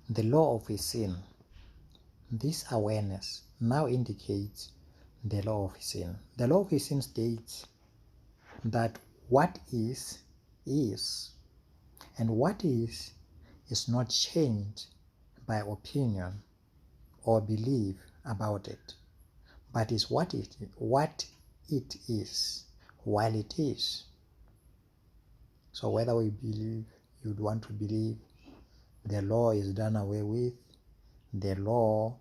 the law of his sin. This awareness now indicates the law of his sin. The law of his sin states that what is, and what is not changed by opinion or belief about it, but is what it is while it is. So whether we believe, you'd want to believe the law is done away with, the law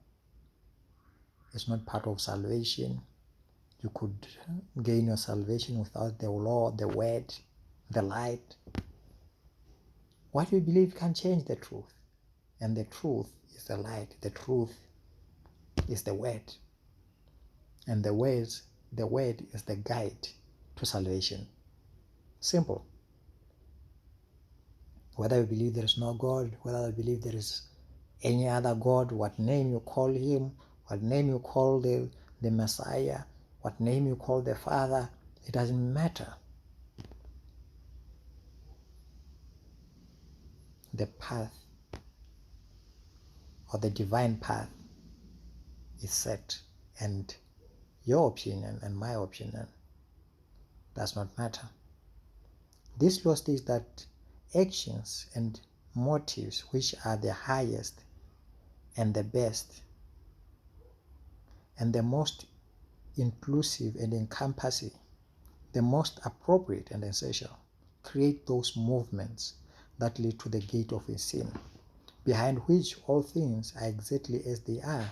is not part of salvation, you could gain your salvation without the law, the word, the light. What you believe can change the truth, and the truth is the light, the truth is the word, and the word is the guide to salvation. Simple. Whether you believe there is no God, whether you believe there is any other God, what name you call him, what name you call the Messiah, what name you call the Father, it doesn't matter. The path or the divine path is set, and your opinion and my opinion does not matter. This law states that actions and motives which are the highest and the best and the most inclusive and encompassing, the most appropriate and essential, create those movements that lead to the gate of a sin, behind which all things are exactly as they are,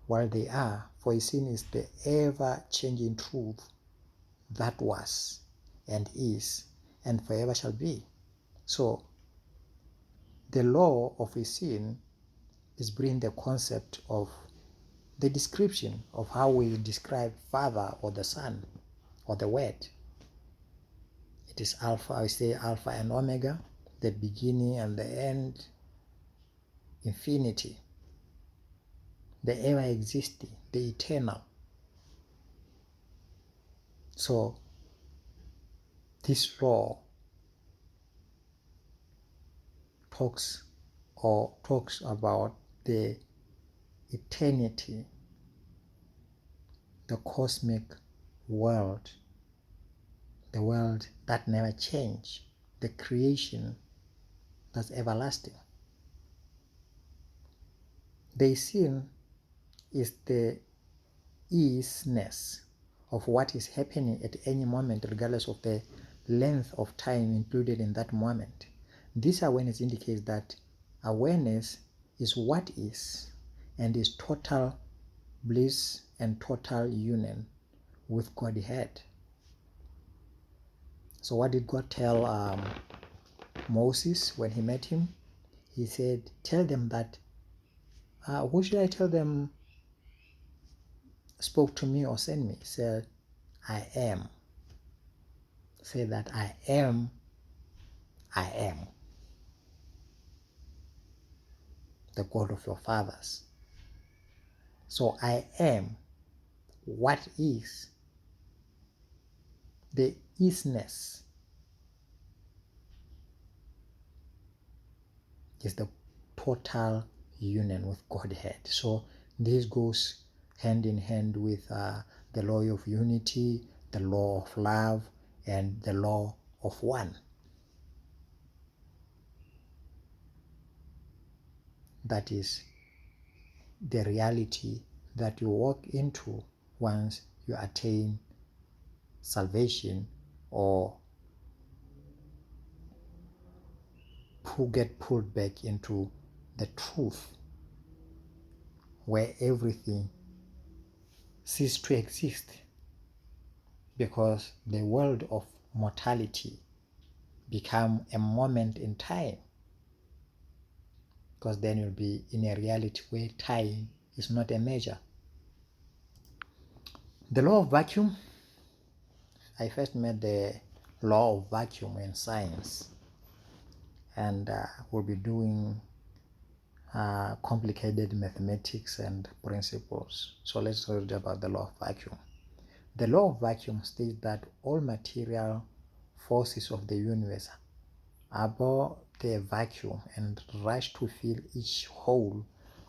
while they are, for a sin is the ever-changing truth that was and is and forever shall be. So the law of a sin is bringing the concept of the description of how we describe Father or the Son or the Word. It is Alpha, I say Alpha and Omega, the beginning and the end, infinity, the ever existing, the eternal. So this law talks about the eternity, the cosmic world, the world that never changes, the creation that's everlasting. The sin is the isness of what is happening at any moment, regardless of the length of time included in that moment. This awareness indicates that awareness is what is and is total bliss and total union with Godhead. So what did God tell Moses when he met him? He said, tell them that, who should I tell them spoke to me or sent me? He said, I am. Say that I am, the God of your fathers. So I am what is, the isness is the total union with Godhead. So this goes hand in hand with the law of unity, the law of love, and the law of one. That is the reality that you walk into once you attain salvation or get pulled back into the truth, where everything ceases to exist, because the world of mortality become a moment in time, because then you'll be in a reality where time is not a measure. The law of vacuum, I first met the law of vacuum in science, and we'll be doing complicated mathematics and principles. So let's read about the law of vacuum. The law of vacuum states that all material forces of the universe abhor the vacuum and rush to fill each hole,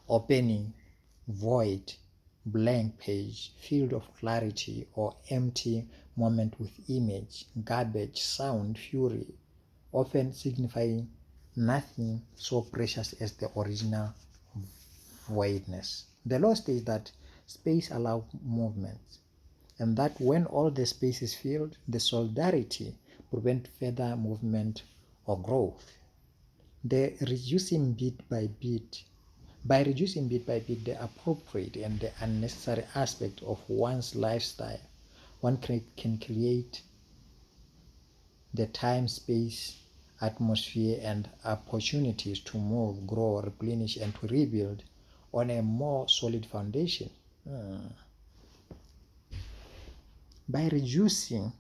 opening, void, blank page, field of clarity, or empty moment with image, garbage, sound, fury, often signifying nothing so precious as the original voidness. The law states that space allows movement, and that when all the space is filled, the solidarity prevent further movement or growth. The reducing bit by bit, by reducing bit by bit the appropriate and the unnecessary aspect of one's lifestyle, one can create the time, space, atmosphere, and opportunities to move, grow, replenish, and to rebuild on a more solid foundation. By reducing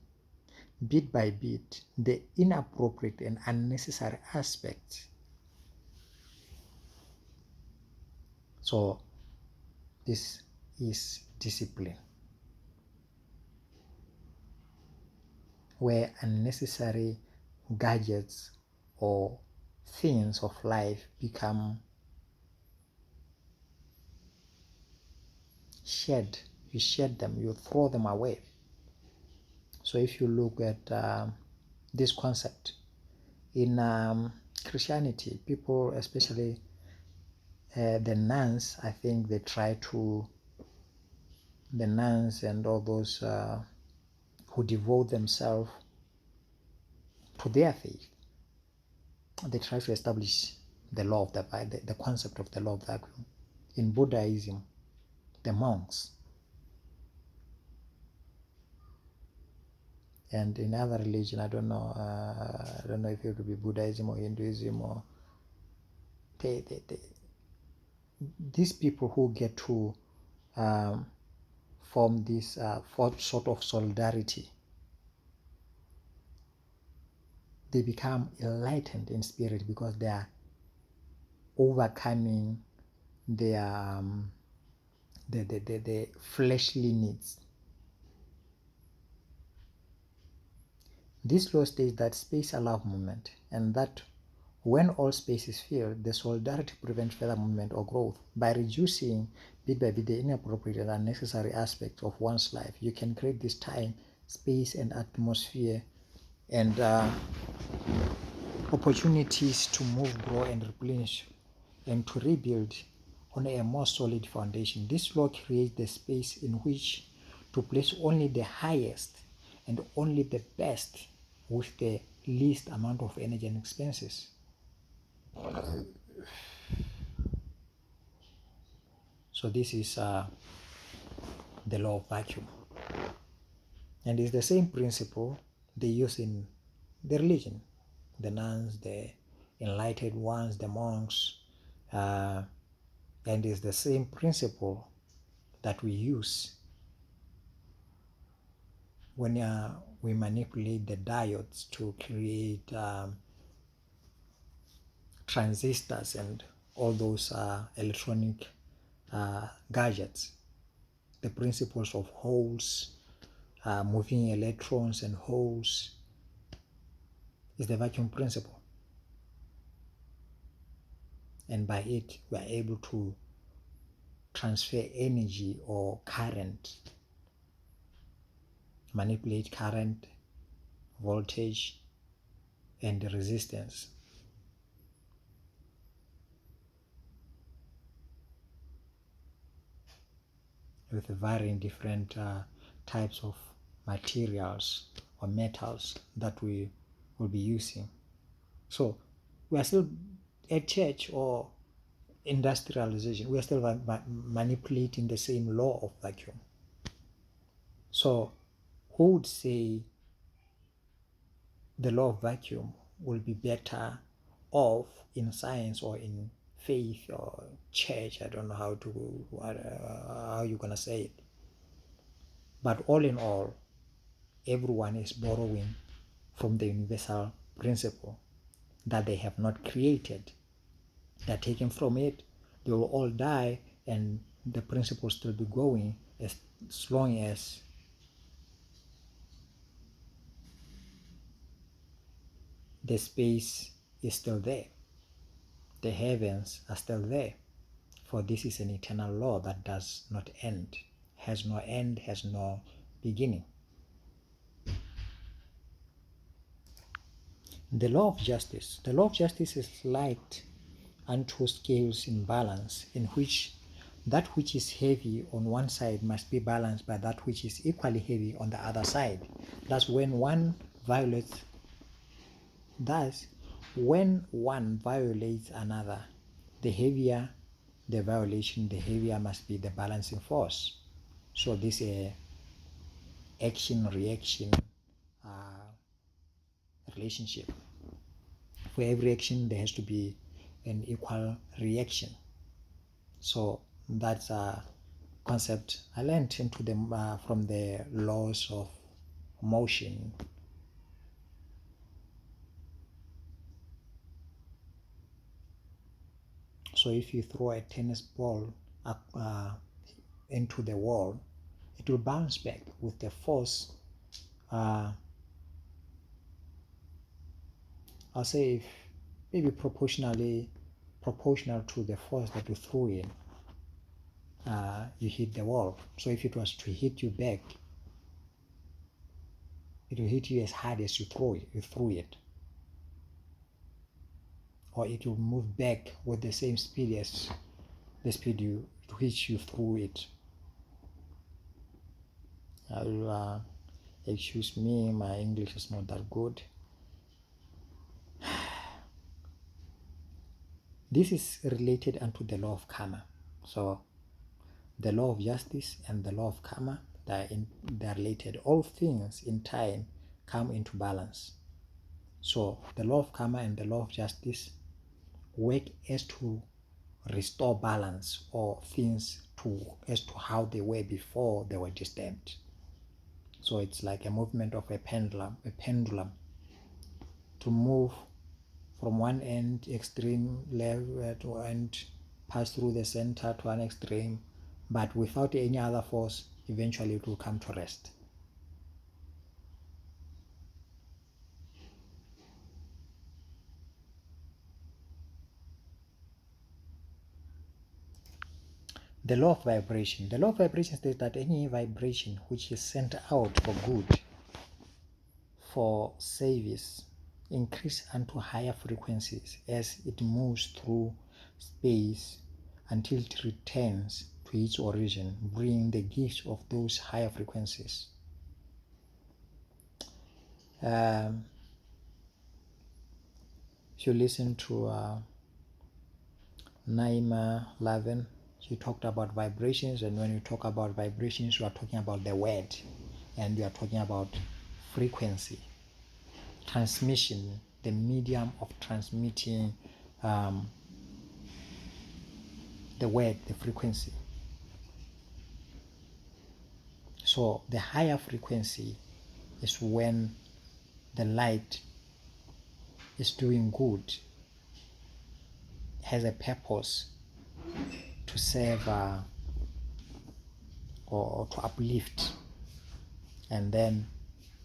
bit by bit the inappropriate and unnecessary aspects. So this is discipline, where unnecessary gadgets or things of life become shed. You shed them, you throw them away. So if you look at this concept in Christianity, people, especially the nuns, I think they try to, the nuns and all those who devote themselves to their faith, they try to establish the law of the concept of the law of vacuum. In Buddhism, the monks, and in other religion, I don't know if it would be Buddhism or Hinduism, or these people who get to form this sort of solidarity, they become enlightened in spirit because they are overcoming their the fleshly needs. This law states that space allows movement, and that when all space is filled, the solidarity prevents further movement or growth. By reducing bit by bit the inappropriate and unnecessary aspects of one's life, you can create this time, space, and atmosphere, and opportunities to move, grow, and replenish, and to rebuild on a more solid foundation. This law creates the space in which to place only the highest and only the best with the least amount of energy and expenses. So this is the law of vacuum, and it's the same principle they use in the religion, the nuns, the enlightened ones, the monks, and it's the same principle that we use when we manipulate the diodes to create transistors and all those electronic gadgets. The principles of holes, moving electrons and holes, is the vacuum principle. And by it, we are able to transfer energy or current, manipulate current, voltage, and resistance. With varying different types of materials or metals that we will be using. So we are still at church or industrialization, we are still manipulating the same law of vacuum. So who would say the law of vacuum will be better off in science or in faith or church? I don't know how you're gonna say it. But all in all, everyone is borrowing from the universal principle that they have not created. They're taken from it, they will all die, and the principle will still be going as long as the space is still there. The heavens are still there. For this is an eternal law that does not end, has no end, has no beginning. The law of justice. The law of justice is like unto scales in balance, in which that which is heavy on one side must be balanced by that which is equally heavy on the other side. Thus, when one violates another, the heavier the violation, the heavier must be the balancing force. So this action-reaction relationship. For every action, there has to be an equal reaction. So that's a concept I learned into from the laws of motion. So if you throw a tennis ball into the wall, it will bounce back with the force. I'll say if maybe proportional to the force that you threw in, you hit the wall. So if it was to hit you back, it will hit you as hard as you threw it. Or it will move back with the same speed as the speed at which you threw it. Excuse me, my English is not that good. This is related unto the law of karma. So the law of justice and the law of karma, they're related. All things in time come into balance. So the law of karma and the law of justice work as to restore balance or things as to how they were before they were disturbed. So it's like a movement of a pendulum to move from one end extreme left to end, pass through the center to an extreme, but without any other force, eventually it will come to rest. The law of vibration. The law of vibration states that any vibration which is sent out for good, for service, increase unto higher frequencies as it moves through space until it returns to its origin, bringing the gift of those higher frequencies. If you listen to Naima Lavin, she talked about vibrations, and when you talk about vibrations, you are talking about the word, and you are talking about frequency, transmission, the medium of transmitting the word, the frequency. So the higher frequency is when the light is doing good, has a purpose to serve or to uplift, and then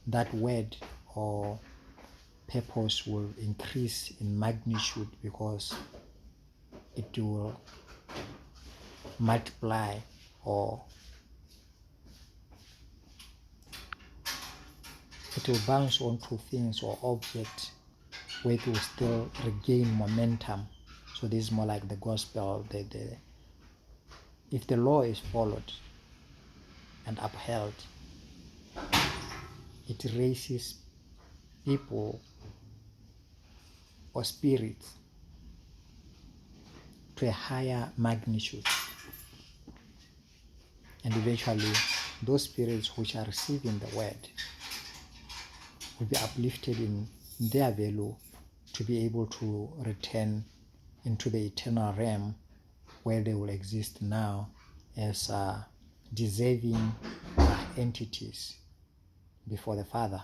that word or purpose will increase in magnitude because it will multiply or it will bounce onto things or objects where it will still regain momentum. So this is more like the gospel. If the law is followed and upheld, it raises people or spirits to a higher magnitude. And eventually, those spirits which are receiving the word will be uplifted in their value to be able to return into the eternal realm where they will exist now as deserving entities before the Father.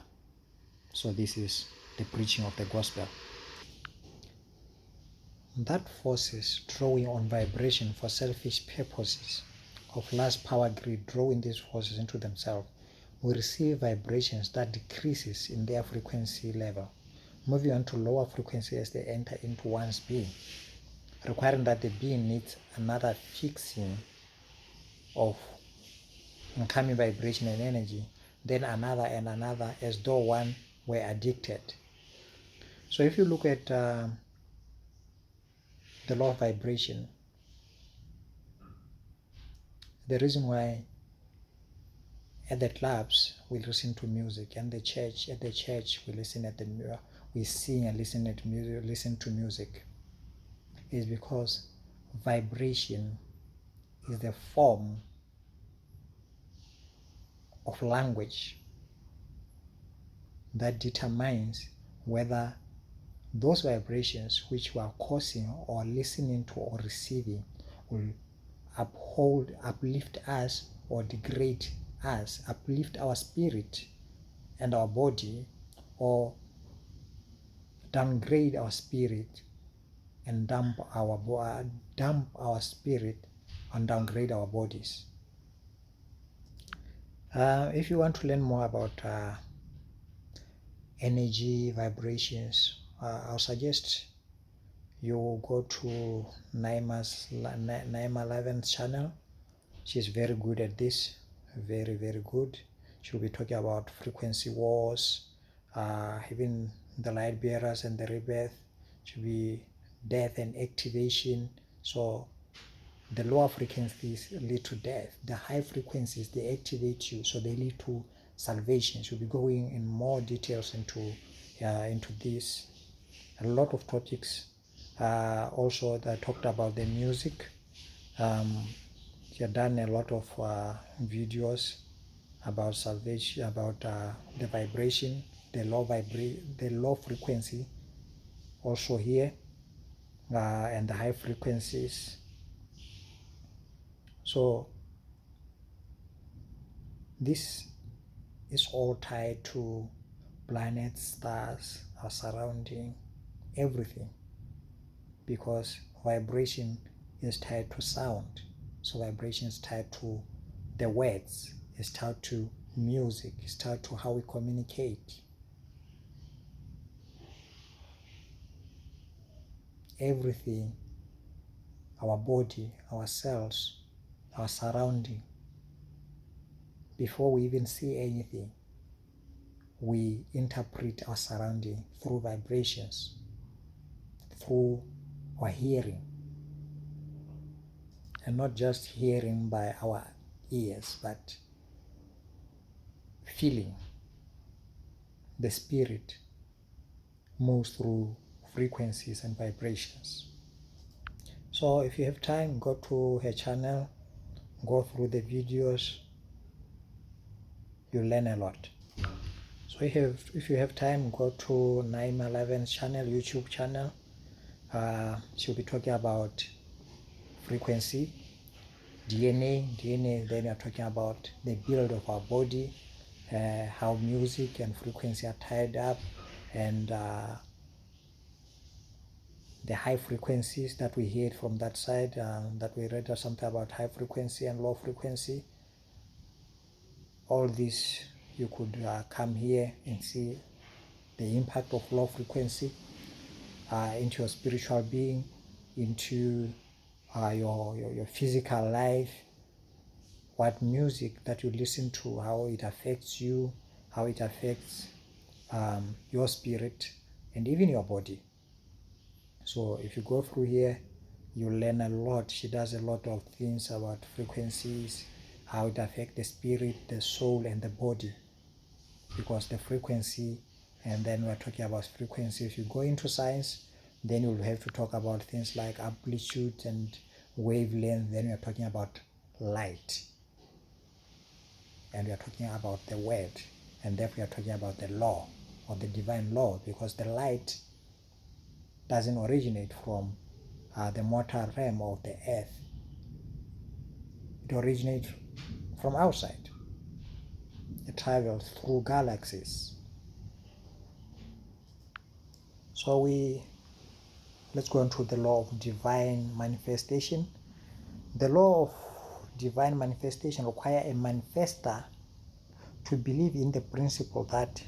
So this is the preaching of the gospel. That forces drawing on vibration for selfish purposes of lust, power, greed, drawing these forces into themselves, will receive vibrations that decreases in their frequency level, moving on to lower frequency as they enter into one's being, requiring that the being needs another fixing of incoming vibration and energy, then another and another, as though one were addicted. So if you look at the law of vibration, the reason why at the clubs we listen to music, and at the church we we sing and listen to music, is because vibration is the form of language that determines whether those vibrations which we are causing or listening to or receiving will uplift us or degrade us, uplift our spirit and our body, or downgrade our spirit and dump our spirit and downgrade our bodies. If you want to learn more about energy vibrations, I'll suggest you go to Naima 11's channel. She's very good at this, very, very good. She'll be talking about frequency wars, even the light bearers and the rebirth. She'll be death and activation. So the lower frequencies lead to death. The high frequencies, they activate you, so they lead to salvation. She'll be going in more details into this. A lot of topics. Also, that talked about the music. She had done a lot of videos about salvation, about the vibration, the low frequency, also here, and the high frequencies. So this is all tied to planets, stars, our surrounding, everything, because vibration is tied to sound. So vibration is tied to the words, it's tied to music, it's tied to how we communicate. Everything, our body, our cells, our surrounding, before we even see anything, we interpret our surrounding through vibrations, through our hearing, and not just hearing by our ears, but feeling. The spirit moves through frequencies and vibrations. So if you have time, go to her channel, go through the videos, you'll learn a lot. So if you have time, go to Naima 11's channel, YouTube channel. She'll be talking about frequency, DNA, then you're talking about the build of our body, how music and frequency are tied up, and the high frequencies that we heard from that side, that we read something about high frequency and low frequency. All this, you could come here and see the impact of low frequency into your spiritual being, into your physical life, what music that you listen to, how it affects you, how it affects your spirit and even your body. So if you go through here, you'll learn a lot. She does a lot of things about frequencies, how it affects the spirit, the soul, and the body, because the frequency, and then we're talking about frequency. If you go into science, then you'll have to talk about things like amplitude and wavelength. Then we're talking about light, and we're talking about the word, and then we are talking about the law or the divine law, because the light doesn't originate from the mortal realm of the earth. It originates from outside. It travels through galaxies. So let's go into the law of divine manifestation. The law of divine manifestation requires a manifester to believe in the principle that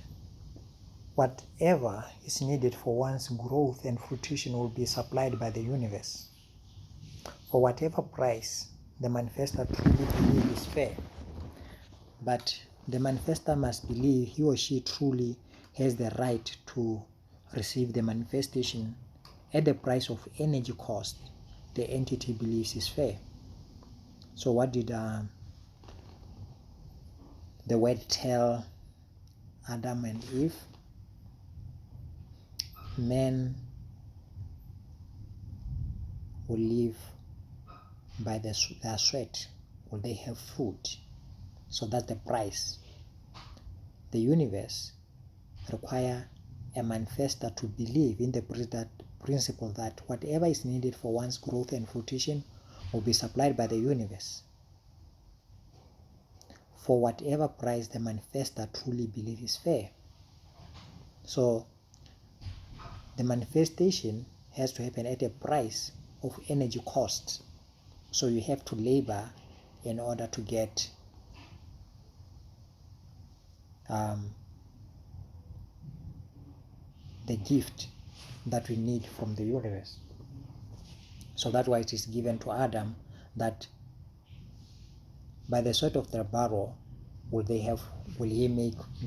whatever is needed for one's growth and fruition will be supplied by the universe. For whatever price the manifestor truly believes is fair. But the manifestor must believe he or she truly has the right to receive the manifestation at the price of energy cost the entity believes is fair. So what did the word tell Adam and Eve? Men will live by their sweat. Will they have food? So that's the price. The universe require a manifestor to believe in the principle that whatever is needed for one's growth and fruition will be supplied by the universe for whatever price the manifestor truly believes is fair. So the manifestation has to happen at a price of energy cost. So you have to labor in order to get the gift that we need from the universe. So that's why it is given to Adam that by the sweat of their brow will he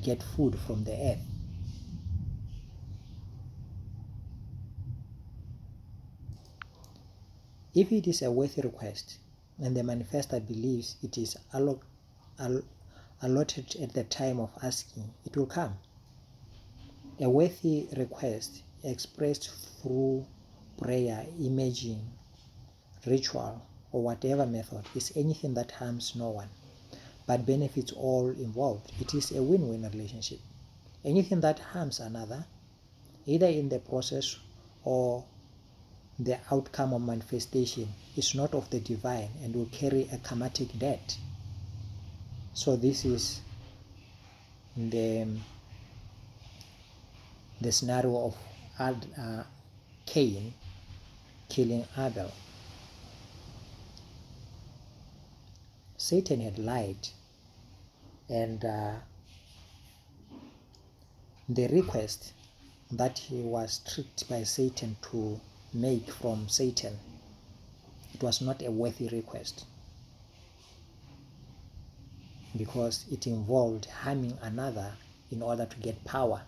get food from the earth. If it is a worthy request and the manifestor believes it is allotted at the time of asking, it will come. A worthy request expressed through prayer, imaging, ritual, or whatever method is anything that harms no one but benefits all involved. It is a win-win relationship. Anything that harms another, either in the process or the outcome of manifestation, is not of the divine and will carry a karmatic debt. So this is the scenario of Cain killing Abel. Satan had lied, and the request that he was tricked by Satan to make from Satan, it was not a worthy request because it involved harming another in order to get power.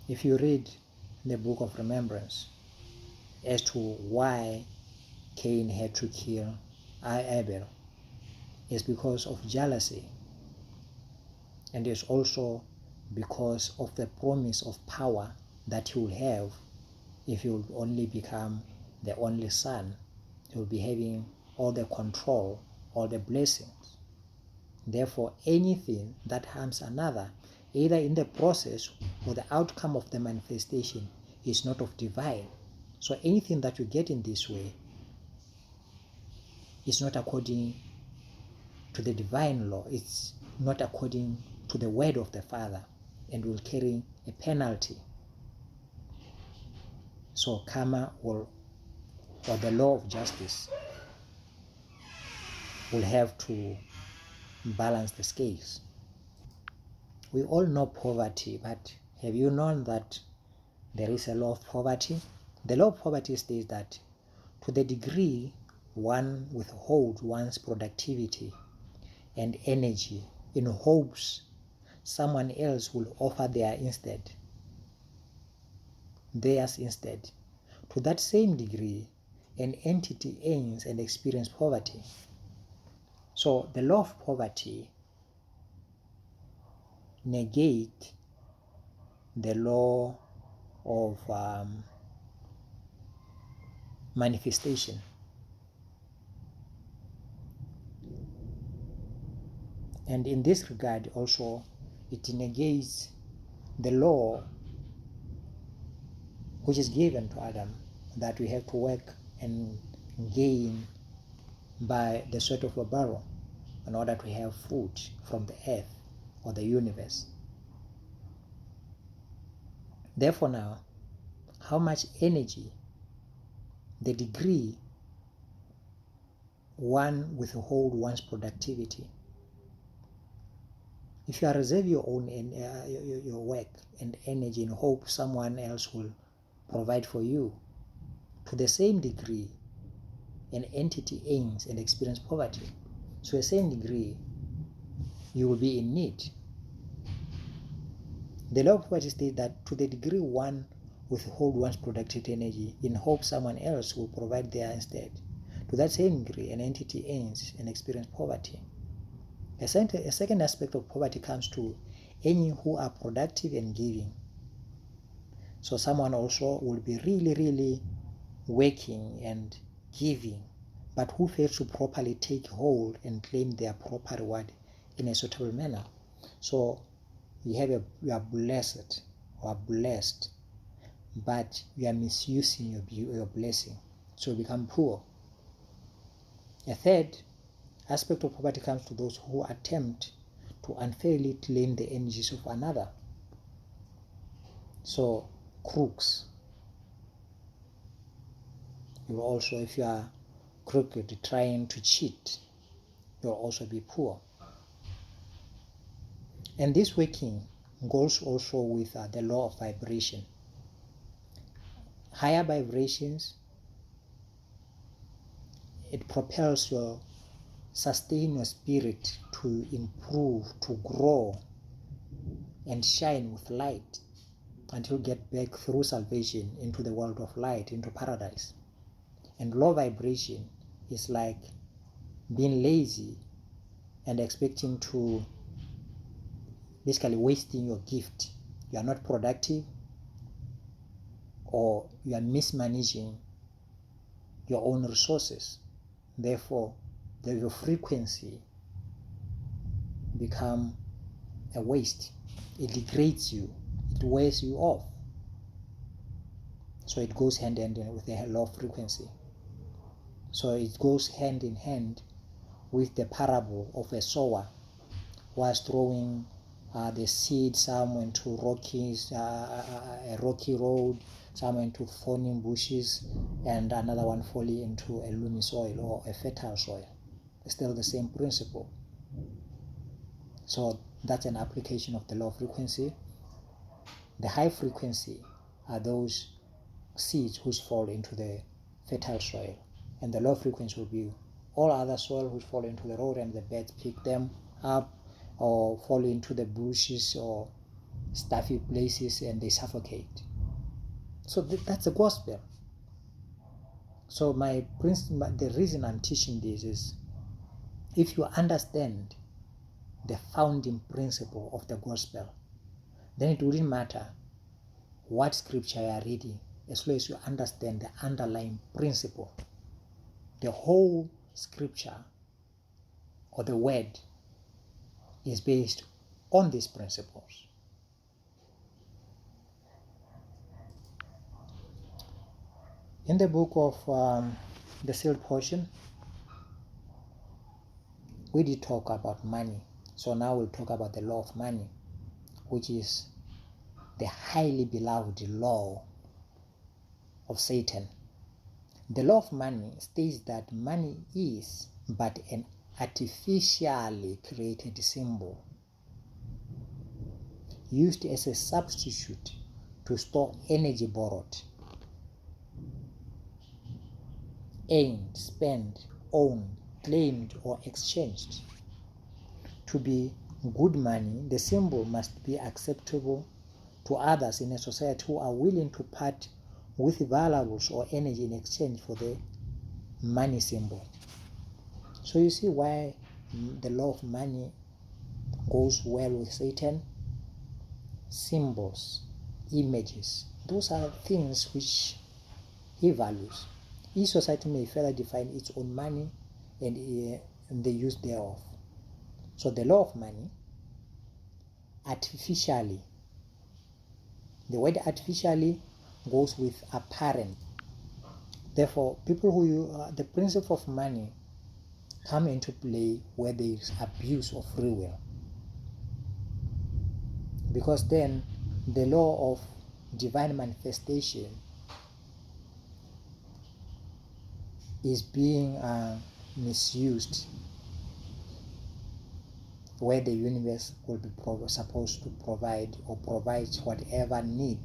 If you read the book of remembrance as to why Cain had to kill Abel, it's because of jealousy, and it's also because of the promise of power that he will have if he will only become the only son. He will be having all the control, all the blessings. Therefore, anything that harms another, either in the process or the outcome of the manifestation, is not of divine. So anything that you get in this way is not according to the divine law. It's not according to the word of the Father and will carry a penalty. So karma will, or the law of justice, will have to balance the scales. We all know poverty, but have you known that there is a law of poverty? The law of poverty states that to the degree one withholds one's productivity and energy in hopes someone else will offer theirs instead, to that same degree an entity aims and experiences poverty. So the law of poverty negates the law of manifestation. And in this regard also, it negates the law which is given to Adam, that we have to work and gain by the sweat of a brow in order to have food from the earth or the universe. Therefore now, how much energy, the degree one withhold one's productivity If you are reserve your own your work and energy in hope someone else will provide for you, to the same degree an entity aims and experience poverty. To the same degree, you will be in need. The law of poverty states that to the degree one withhold one's productive energy in hope someone else will provide there instead, to that same degree an entity aims and experience poverty. A second aspect of poverty comes to any who are productive and giving. So someone also will be really working and giving, but who fails to properly take hold and claim their proper reward in a suitable manner. So you are blessed or blessed, but you are misusing your blessing, so you become poor. A third aspect of poverty comes to those who attempt to unfairly claim the energies of another. So crooks. You also, if you are crooked, trying to cheat, you'll also be poor. And this working goes also with the law of vibration. Higher vibrations, it propels your, sustain your spirit to improve, to grow, and shine with light until you get back through salvation into the world of light, into paradise. And low vibration is like being lazy and expecting to, basically wasting your gift. You are not productive, or you are mismanaging your own resources. Therefore, your frequency become a waste. It degrades you. It wears you off. So it goes hand in hand with the low frequency. So it goes hand in hand with the parable of a sower who was throwing the seed, some into a rocky road, some into thorny bushes, and another one falling into a loamy soil or a fertile soil. It's still the same principle. So that's an application of the low frequency. The high frequency are those seeds which fall into the fertile soil, and the low frequency will be all other soil which fall into the road and the birds pick them up or fall into the bushes or stuffy places and they suffocate. So that's the gospel. So the reason I'm teaching this is, if you understand the founding principle of the gospel, then it wouldn't matter what scripture you are reading, as long as you understand the underlying principle. The whole scripture or the word is based on these principles. In the book of the sealed portion, we did talk about money. So now we'll talk about the law of money, which is the highly beloved law of Satan. The law of money states that money is but an artificially created symbol used as a substitute to store energy borrowed, earned, spent, owned, claimed, or exchanged. To be good money, the symbol must be acceptable to others in a society who are willing to part with valuables or energy in exchange for the money symbol. So you see why the law of money goes well with Satan. Symbols, images, those are things which he values. Each society may further define its own money and the use thereof. So the law of money, artificially, the word artificially goes with apparent. Therefore, people who the principle of money come into play where there is abuse of free will, because then the law of divine manifestation is being misused where the universe will be supposed to provide or provides whatever need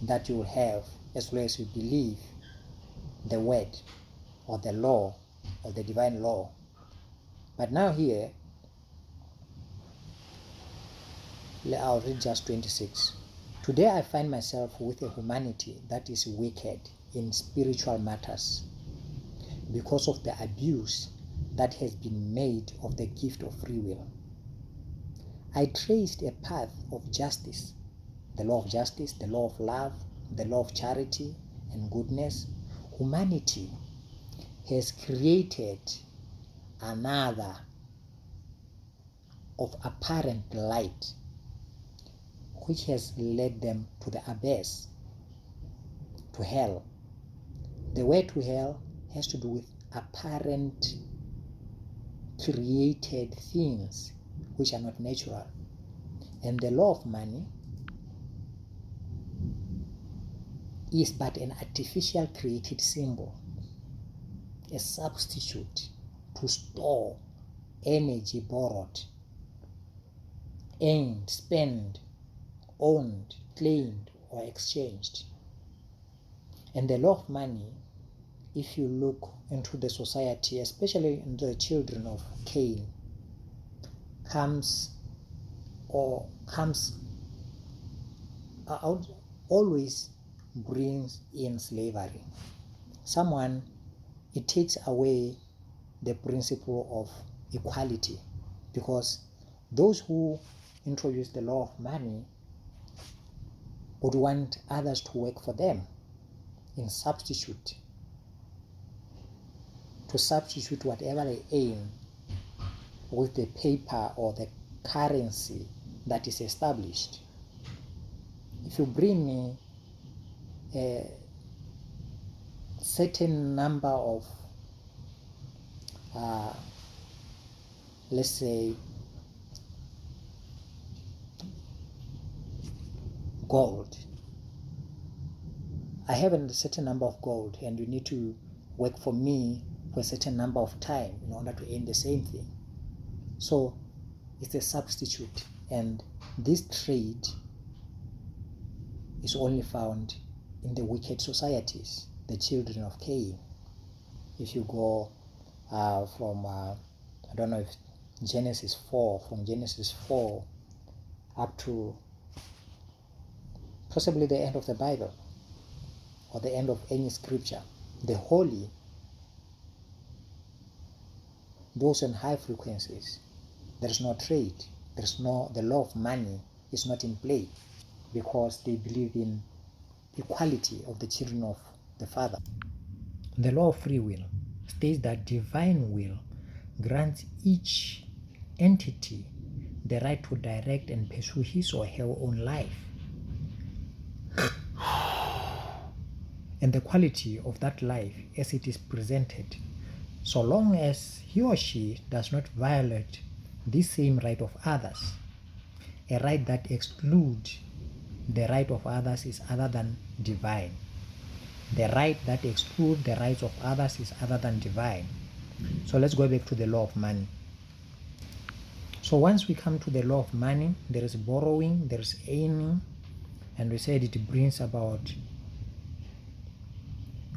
that you have, as long as you believe the word or the law or the divine law. But now here, I'll read just 26. Today I find myself with a humanity that is wicked in spiritual matters because of the abuse that has been made of the gift of free will. I traced a path of justice, the law of justice, the law of love, the law of charity and goodness. Humanity has created another of apparent light, which has led them to the abyss, to hell. The way to hell has to do with apparent created things which are not natural. And the law of money is but an artificial created symbol, a substitute to store energy borrowed, earned, spent, owned, claimed, or exchanged. And the law of money, if you look into the society, especially in the children of Cain, comes out, always brings in slavery. It takes away the principle of equality, because those who introduce the law of money would want others to work for them to substitute whatever they earn with the paper or the currency that is established. If you bring me a certain number of, let's say, gold. I have a certain number of gold, and you need to work for me for a certain number of time in order to earn the same thing. So it's a substitute, and this trade is only found in the wicked societies, the children of Cain. If you go from I don't know if Genesis 4, from Genesis 4 up to possibly the end of the Bible or the end of any scripture, the holy, those on high frequencies, there is no trade, the law of money is not in play, because they believe in equality of the children of the Father. The law of free will states that divine will grants each entity the right to direct and pursue his or her own life, and the quality of that life as it is presented, so long as he or she does not violate this same right of others. A right that excludes the right of others is other than divine. The right that excludes the rights of others is other than divine. So let's go back to the law of money. So once we come to the law of money, there is borrowing, there is earning, and we said it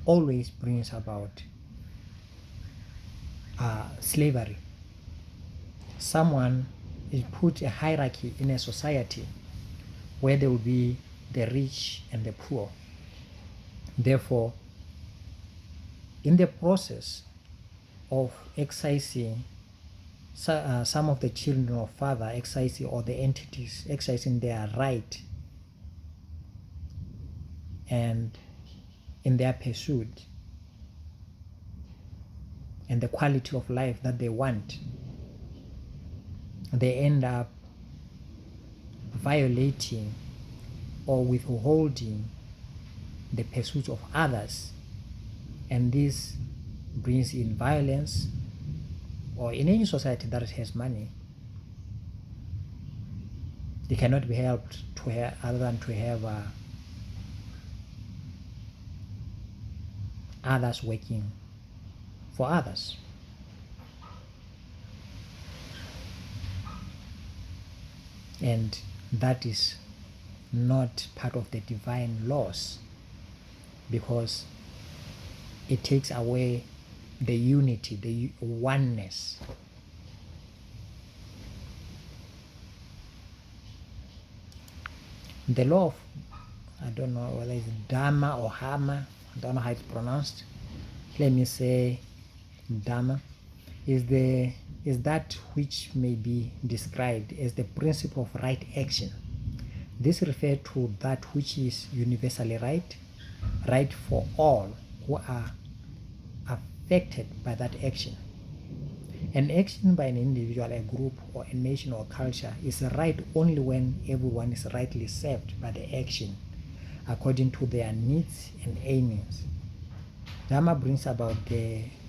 always brings about slavery. Someone is put a hierarchy in a society where there will be the rich and the poor. Therefore, in the process of exercising some of the children of Father, exercising, or the entities exercising their right and in their pursuit and the quality of life that they want, they end up violating or withholding the pursuit of others, and this brings in violence. Or in any society that has money, it cannot be helped to have, other than to have others working for others. and that is not part of the divine laws, because it takes away the unity, the oneness. The law of, I don't know whether it's Dharma or Hama, I don't know how it's pronounced. Let me say Dharma is that which may be described as the principle of right action. This refers to that which is universally right for all who are affected by that action. An action by an individual, a group, or a nation or culture is right only when everyone is rightly served by the action according to their needs and aims. Dharma brings about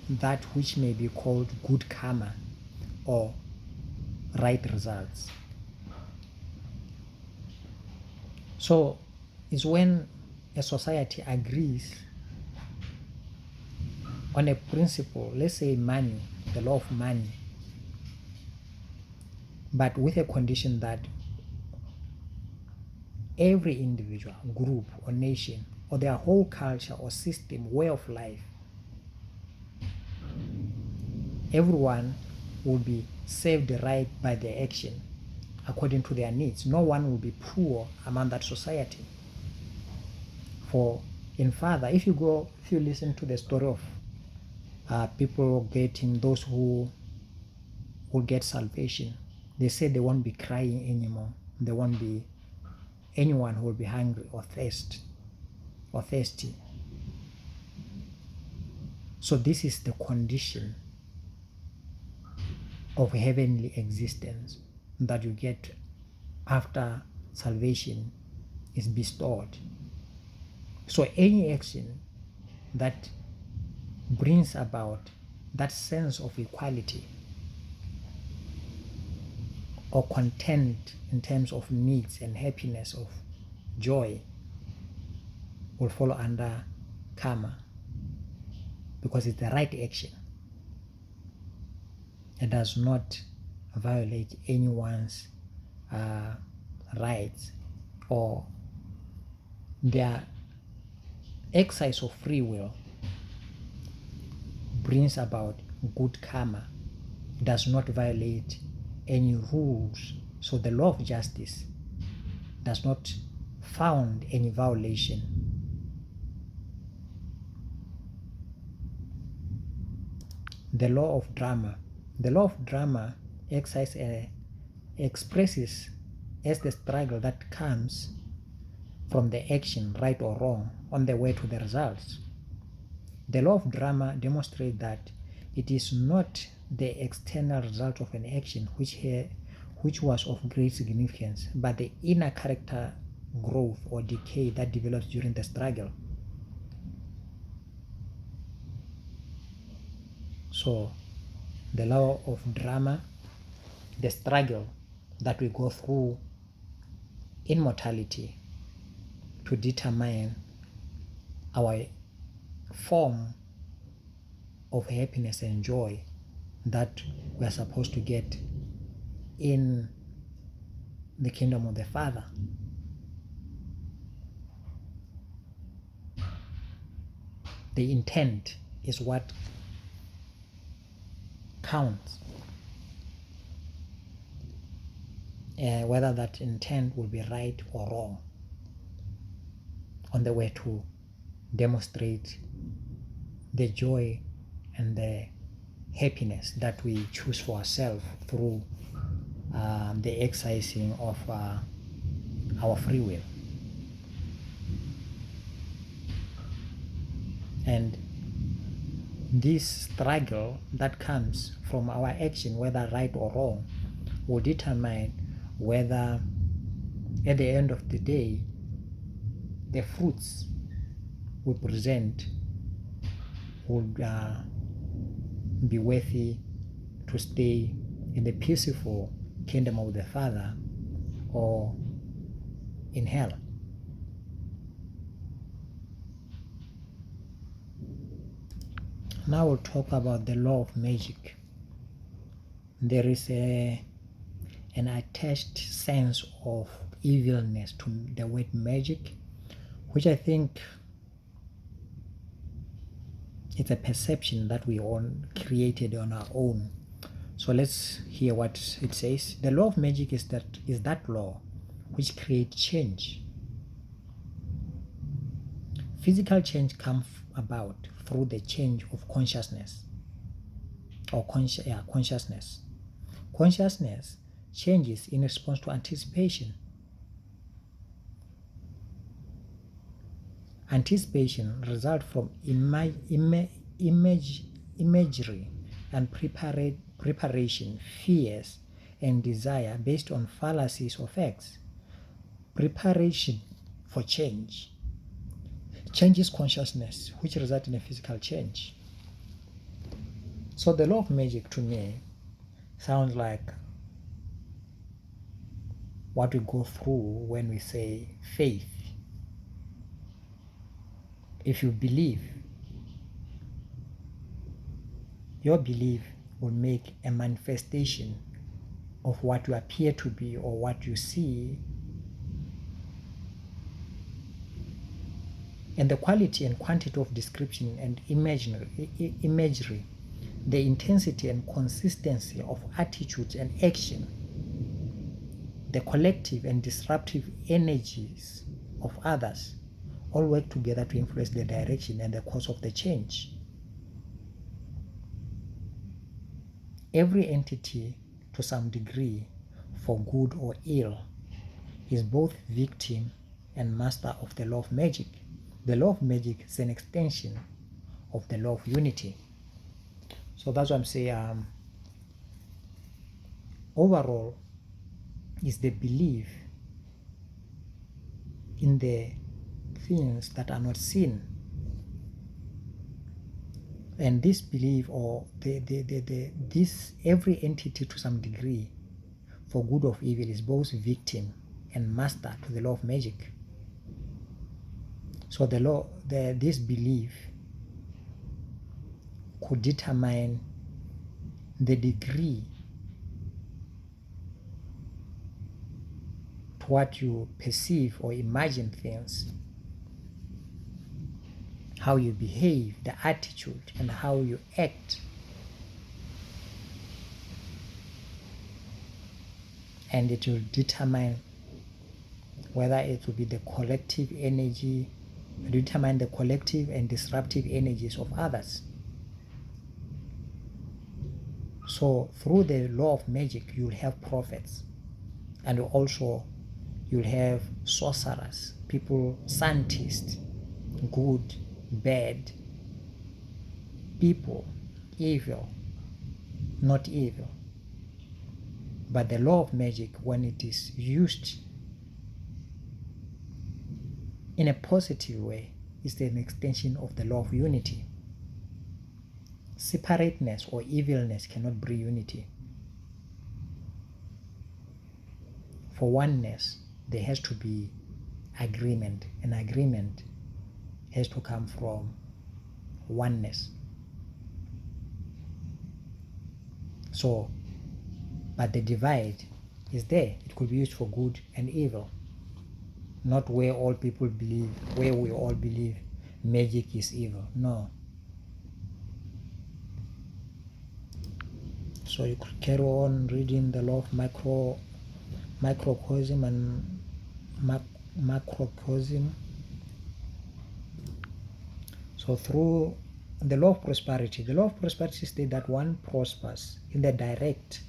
that which may be called good karma or right results. So it's when a society agrees on a principle, let's say money, the law of money, but with a condition that every individual, group, or nation, or their whole culture or system, way of life, everyone will be served right by their action according to their needs. No one will be poor among that society. For in further, if you listen to the story of people getting, those who will get salvation, they say they won't be crying anymore. There won't be anyone who will be hungry or thirsty. So this is the condition of heavenly existence that you get after salvation is bestowed. So any action that brings about that sense of equality or content in terms of needs and happiness, of joy, will follow under karma, because it's the right action. It does not violate anyone's rights, or their exercise of free will brings about good karma. It does not violate any rules. So the law of justice does not found any violation. The law of drama. The law of drama expresses as the struggle that comes from the action, right or wrong, on the way to the results. The law of drama demonstrates that it is not the external result of an action which was of great significance, but the inner character growth or decay that develops during the struggle. So the law of drama, the struggle that we go through in mortality to determine our form of happiness and joy that we are supposed to get in the kingdom of the Father. The intent is what counts. Whether that intent will be right or wrong on the way to demonstrate the joy and the happiness that we choose for ourselves through the exercising of our free will. And this struggle that comes from our action, whether right or wrong, will determine whether at the end of the day the fruits we present would be worthy to stay in the peaceful kingdom of the Father or in hell. Now we'll talk about the law of magic. There is a an attached sense of evilness to the word magic, which I think it's a perception that we all created on our own. So let's hear what it says. The law of magic is that law which creates change. Physical change comes about through the change of consciousness or consciousness. Consciousness changes in response to anticipation. Anticipation results from imagery and preparation, fears, and desire based on fallacies or facts. Preparation for change changes consciousness, which results in a physical change. So the law of magic to me sounds like what we go through when we say faith. If you believe, your belief will make a manifestation of what you appear to be or what you see. And the quality and quantity of description and imagery, the intensity and consistency of attitudes and action, the collective and disruptive energies of others all work together to influence the direction and the course of the change. Every entity, to some degree, for good or ill, is both victim and master of the law of magic. The law of magic is an extension of the law of unity. So that's what I'm saying. Overall, is the belief in the things that are not seen. And this belief, or this every entity to some degree, for good or evil, is both victim and master to the law of magic. So this belief could determine the degree to what you perceive or imagine things, how you behave, the attitude, and how you act. And it will determine whether it will be the collective energy, determine the collective and disruptive energies of others. So through the law of magic, you'll have prophets, and also you'll have sorcerers, people, scientists, good, bad, people, evil, not evil. But the law of magic, when it is used in a positive way, is an extension of the law of unity. Separateness or evilness cannot bring unity. For oneness, there has to be agreement. An agreement has to come from oneness. So, but the divide is there. It could be used for good and evil. Not where all people believe, where we all believe magic is evil. No. So you could carry on reading the law of microcosm and macrocosm. So through the law of prosperity states that one prospers in the direct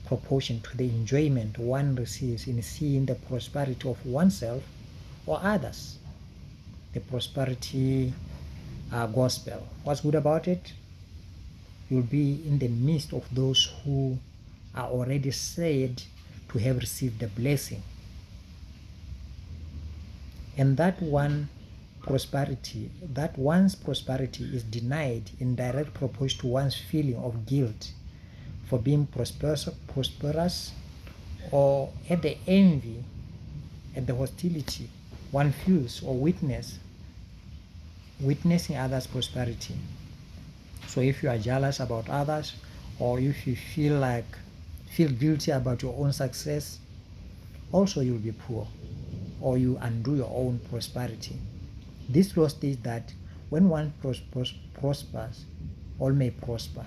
proportion to the enjoyment one receives in seeing the prosperity of oneself or others. The prosperity gospel. What's good about it? You'll be in the midst of those who are already said to have received the blessing. And that one's prosperity is denied in direct proportion to one's feeling of guilt for being prosperous, or at the envy, at the hostility one feels or witnessing others' prosperity. So if you are jealous about others, or if you feel like feel guilty about your own success, also you'll be poor, or you undo your own prosperity. This law states that when one prospers, all may prosper.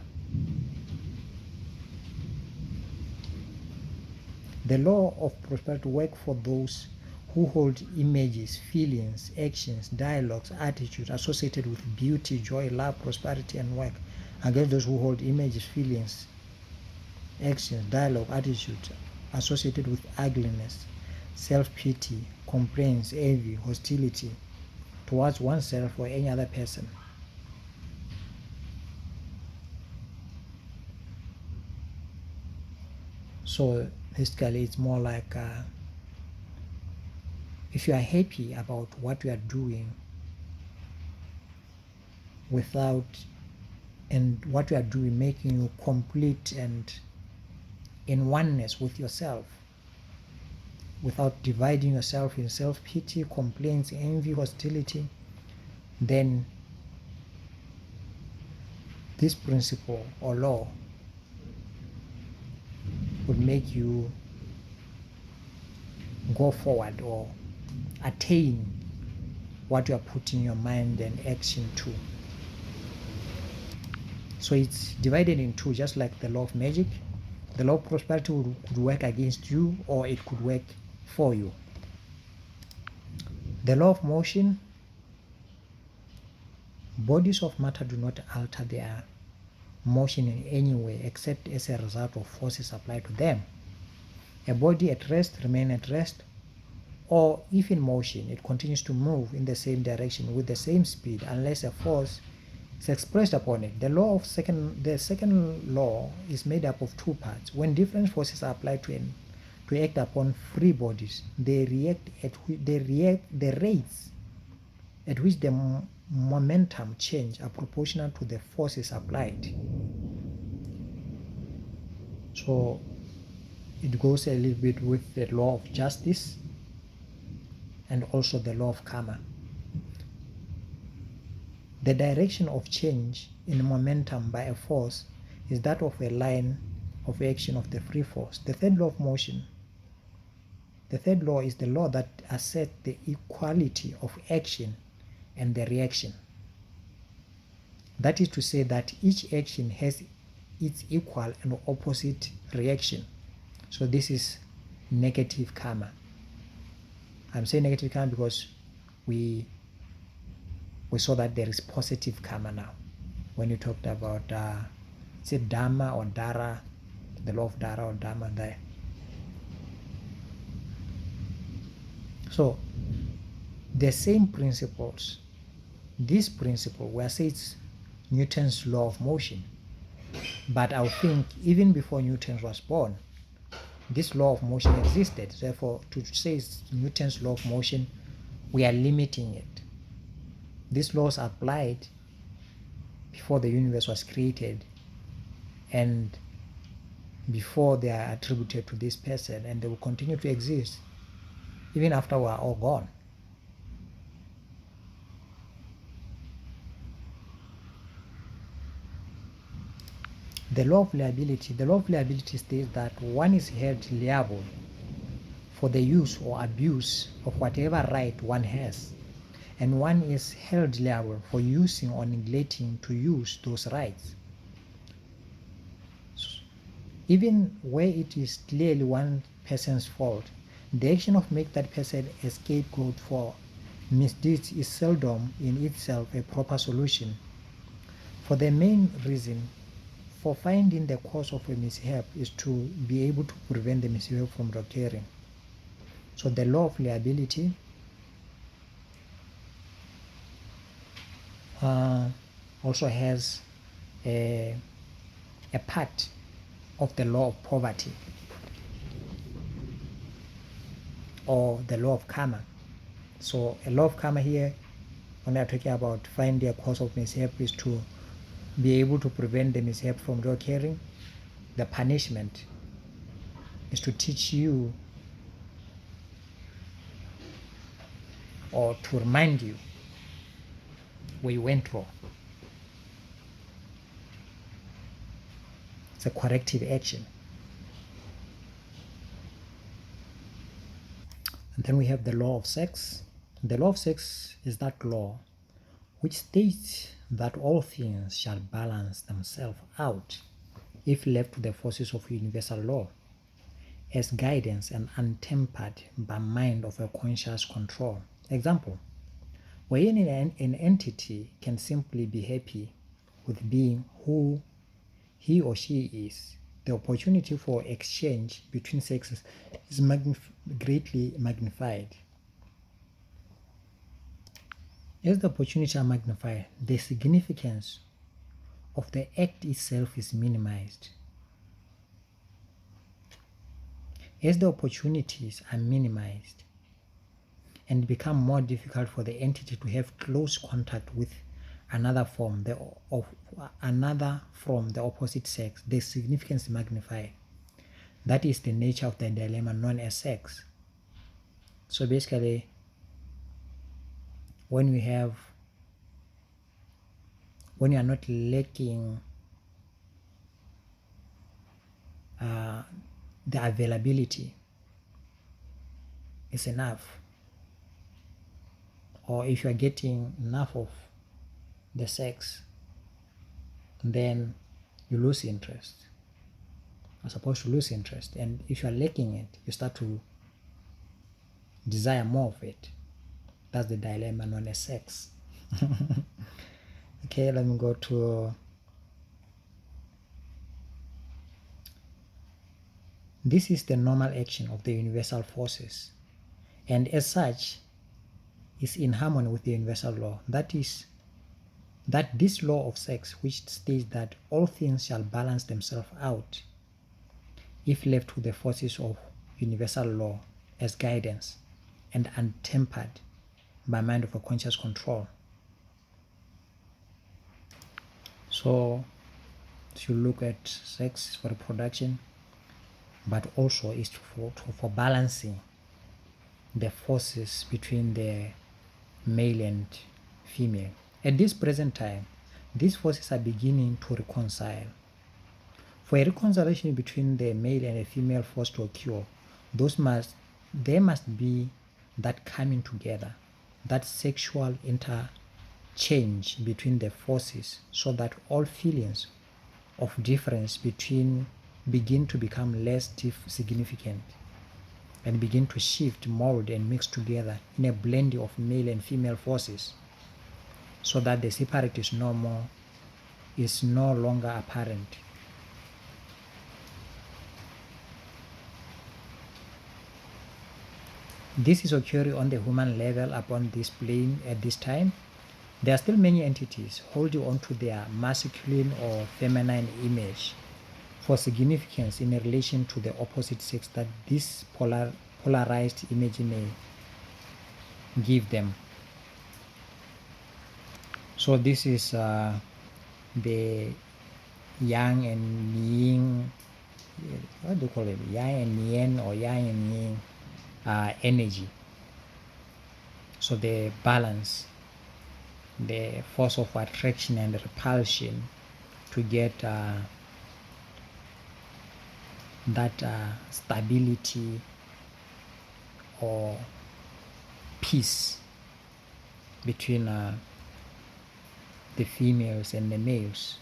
The law of prosperity works for those who hold images, feelings, actions, dialogues, attitudes associated with beauty, joy, love, prosperity, and work, against those who hold images, feelings, actions, dialogue, attitudes associated with ugliness, self-pity, complaints, envy, hostility towards oneself or any other person. So basically it's more like if you are happy about what you are doing without, and what you are doing making you complete and in oneness with yourself, without dividing yourself in self-pity, complaints, envy, hostility, then this principle or law would make you go forward or attain what you are putting your mind and action to. So it's divided in two, just like the law of magic. The law of prosperity could work against you, or it could work for you. The law of motion: bodies of matter do not alter their motion in any way except as a result of forces applied to them. A body at rest remains at rest, or if in motion, it continues to move in the same direction with the same speed unless a force is expressed upon it. The second law is made up of two parts. When different forces are applied to act upon free bodies, they react at the rates at which the momentum change are proportional to the forces applied. So it goes a little bit with the law of justice and also the law of karma. The direction of change in momentum by a force is that of a line of action of the free force. The third law of motion. The third law is the law that asserts the equality of action and the reaction. That is to say that each action has its equal and opposite reaction. So this is negative karma. I'm saying negative karma because we saw that there is positive karma now. When you talked about is it Dharma or Dara, the law of Dara or Dharma there. So the same principles, this principle, where say it's Newton's law of motion, but I think even before Newton was born, this law of motion existed. Therefore, to say it's Newton's law of motion, we are limiting it. These laws applied before the universe was created and before they are attributed to this person, and they will continue to exist even after we are all gone. The law of liability. The law of liability states that one is held liable for the use or abuse of whatever right one has, and one is held liable for using or neglecting to use those rights. Even where it is clearly one person's fault, the action of making that person a scapegoat for misdeeds is seldom in itself a proper solution. For the main reason for finding the cause of a mishap is to be able to prevent the mishap from occurring. So the law of liability also has a part of the law of poverty or the law of karma. So a law of karma here, when they're talking about finding a cause of mishap, is to be able to prevent the mishap from occurring. The punishment is to teach you or to remind you where you went wrong. It's a corrective action. And then we have the law of sex. The law of sex is that law which states that all things shall balance themselves out if left to the forces of universal law as guidance and untempered by mind of a conscious control. Example, wherein an entity can simply be happy with being who he or she is, the opportunity for exchange between sexes is greatly magnified. As the opportunities are magnified, the significance of the act itself is minimized. As the opportunities are minimized and become more difficult for the entity to have close contact with another from the opposite sex, the significance is magnified. That is the nature of the dilemma known as sex. So basically, when you are not lacking the availability is enough, or if you are getting enough of the sex, then you lose interest. You're supposed to lose interest, and if you are lacking it, you start to desire more of it. That's the dilemma known as sex. Okay, let me go to this is the normal action of the universal forces, and as such is in harmony with the universal law. That is that this law of sex, which states that all things shall balance themselves out if left to the forces of universal law as guidance and untempered by mind of a conscious control. So if you look at sex for reproduction, but also is for balancing the forces between the male and female. At this present time, these forces are beginning to reconcile. For a reconciliation between the male and the female force to occur, there must be that coming together, that sexual interchange between the forces, so that all feelings of difference begin to become less significant and begin to shift, mold, and mix together in a blend of male and female forces, so that the separate is no longer apparent. This is occurring on the human level upon this plane at this time. There are still many entities holding on to their masculine or feminine image for significance in relation to the opposite sex that this polarized image may give them. So this is the yang and yin, what do you call it, yang and yin or yang and yin energy. So the balance, the force of attraction and repulsion to get that stability or peace between the females and the males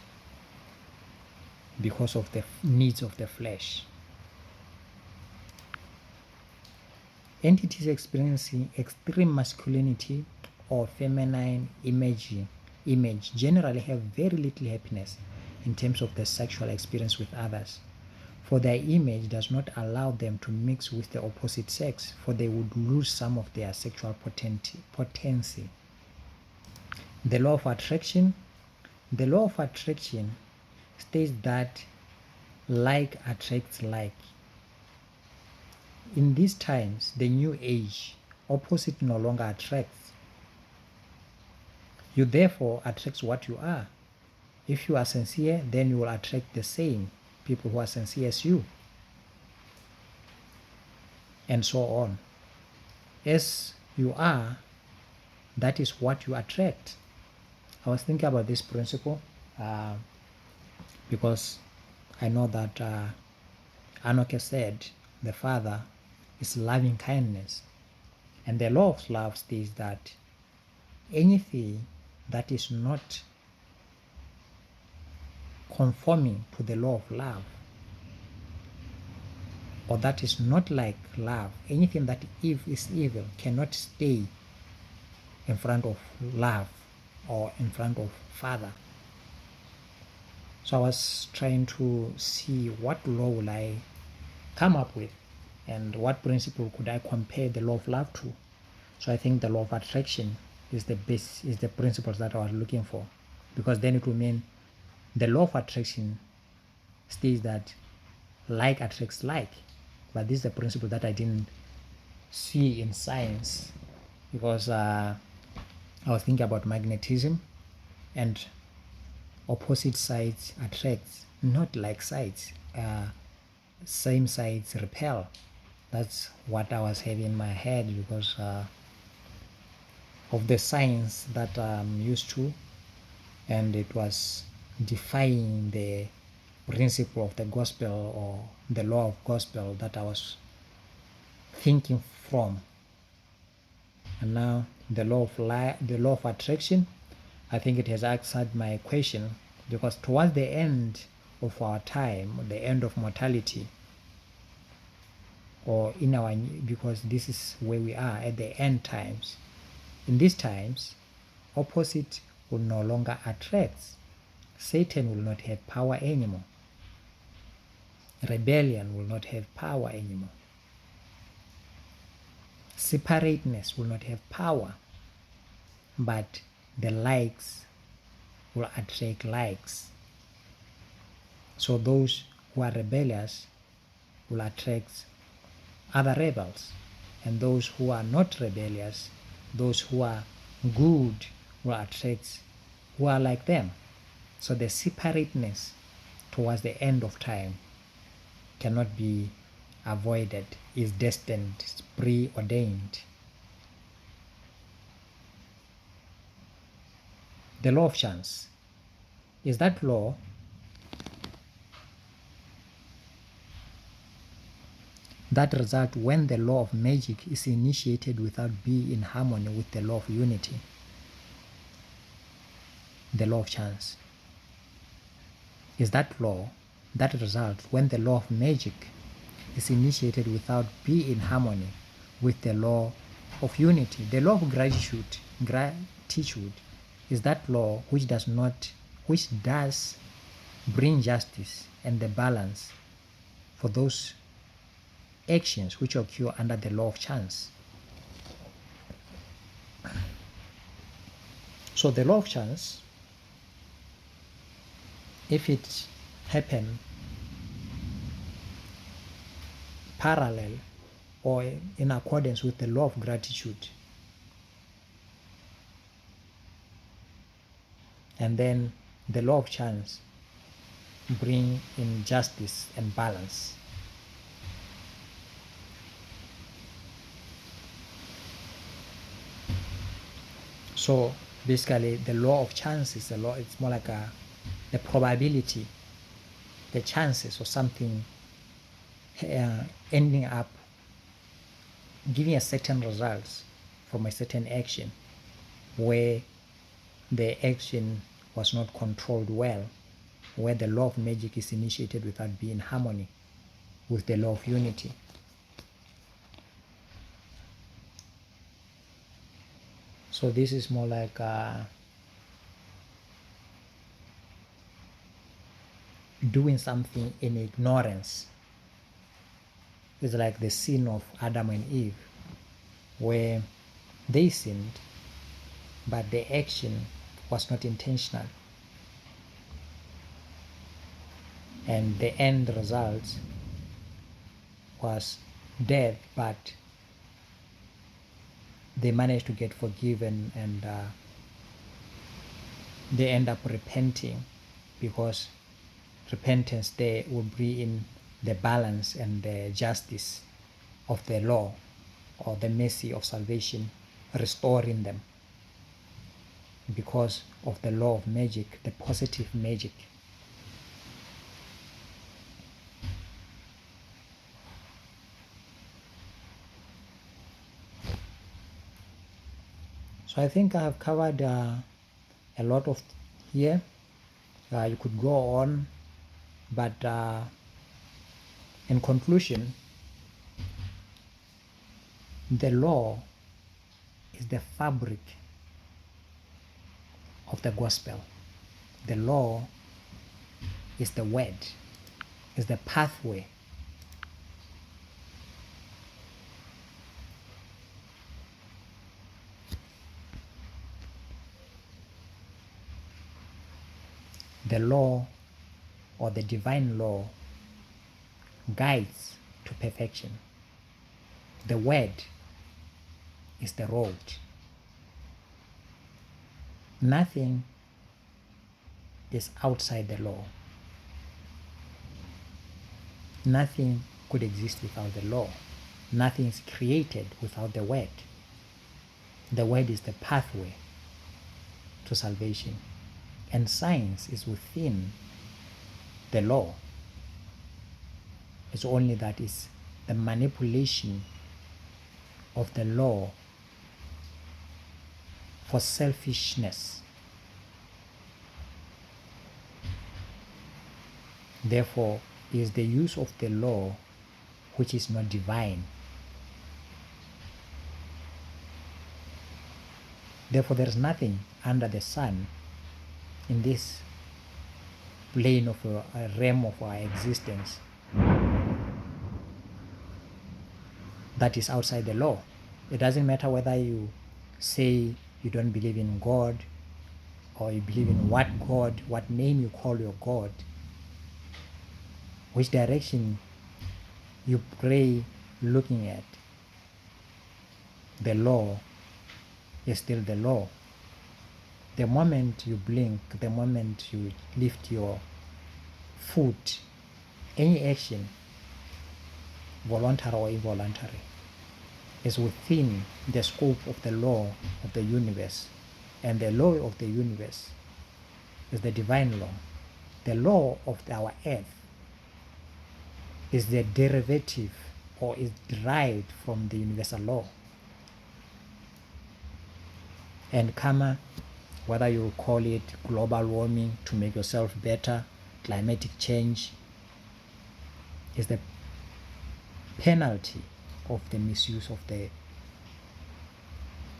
because of the needs of the flesh. Entities experiencing extreme masculinity or feminine image generally have very little happiness in terms of the sexual experience with others, for their image does not allow them to mix with the opposite sex, for they would lose some of their sexual potency. The law of attraction states that like attracts like. In these times, the new age, opposite no longer attracts. You therefore attract what you are. If you are sincere, then you will attract the same people who are sincere as you, and so on. As you are, that is what you attract. I was thinking about this principle because I know that Anoka said the Father is loving kindness. And the law of love states that anything that is not conforming to the law of love, or that is not like love, anything that is evil cannot stay in front of love or in front of Father. So I was trying to see what law will I come up with and what principle could I compare the law of love to. So I think the law of attraction is the base, is the principles that I was looking for, because then it will mean the law of attraction states that like attracts like, but this is a principle that I didn't see in science, because I was thinking about magnetism, and opposite sides attracts, not like sides. Same sides repel. That's what I was having in my head because of the science that I'm used to, and it was defying the principle of the gospel or the law of gospel that I was thinking from. And now the law of attraction, I think it has answered my question, because towards the end of our time, the end of mortality, or in our, because this is where we are at the end times, in these times opposite will no longer attract. Satan will not have power anymore. Rebellion will not have power anymore. Separateness will not have power, but the likes will attract likes. So those who are rebellious will attract other rebels, and those who are not rebellious, those who are good, will attract who are like them. So the separateness towards the end of time cannot be avoided, is destined, is preordained. The law of chance is that law that results when the law of magic is initiated without being in harmony with the law of unity. The law of chance is that law that results when the law of magic is initiated without being in harmony with the law of unity. The law of gratitude is that law which does bring justice and the balance for those actions which occur under the law of chance. So the law of chance, if it happen parallel or in accordance with the law of gratitude, and then the law of chance bring in justice and balance. So basically the law of chance is a law, it's more like the probability, the chances of something ending up giving a certain results from a certain action where the action was not controlled well, where the law of magic is initiated without being in harmony with the law of unity. So this is more like doing something in ignorance. It's like the sin of Adam and Eve, where they sinned, but the action was not intentional. And the end result was death, but they managed to get forgiven, and they end up repenting, because repentance there will bring in the balance and the justice of the law, or the mercy of salvation, restoring them because of the law of magic, the positive magic. So I think I have covered a lot of here. You could go on, but in conclusion, the law is the fabric of the gospel. The law is the word, is the pathway. The law or the divine law guides to perfection. The word is the road. Nothing is outside the law. Nothing could exist without the law. Nothing is created without the word. The word is the pathway to salvation. And science is within the law. It's only that is the manipulation of the law for selfishness. Therefore, it is the use of the law which is not divine. Therefore, there is nothing under the sun in this plane of a realm of our existence that is outside the law. It doesn't matter whether you say you don't believe in God, or you believe in what God, what name you call your God, which direction you pray looking at. The law is still the law. The moment you blink, the moment you lift your foot, any action, voluntary or involuntary, is within the scope of the law of the universe. And the law of the universe is the divine law. The law of our earth is the derivative or is derived from the universal law. And karma, whether you call it global warming to make yourself better, climatic change, is the penalty of the misuse of the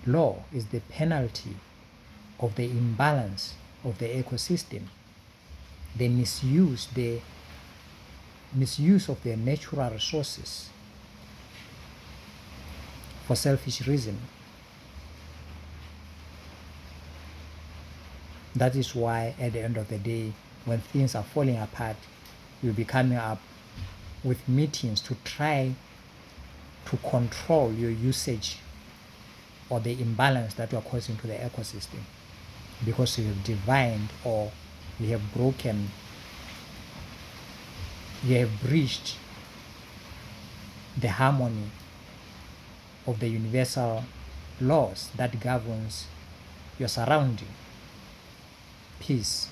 law, is the penalty of the imbalance of the ecosystem, the misuse of the natural resources for selfish reason. That is why at the end of the day, when things are falling apart, you'll be coming up with meetings to try to control your usage or the imbalance that you are causing to the ecosystem, because you have divined or you have broken, you have breached the harmony of the universal laws that governs your surrounding. Peace.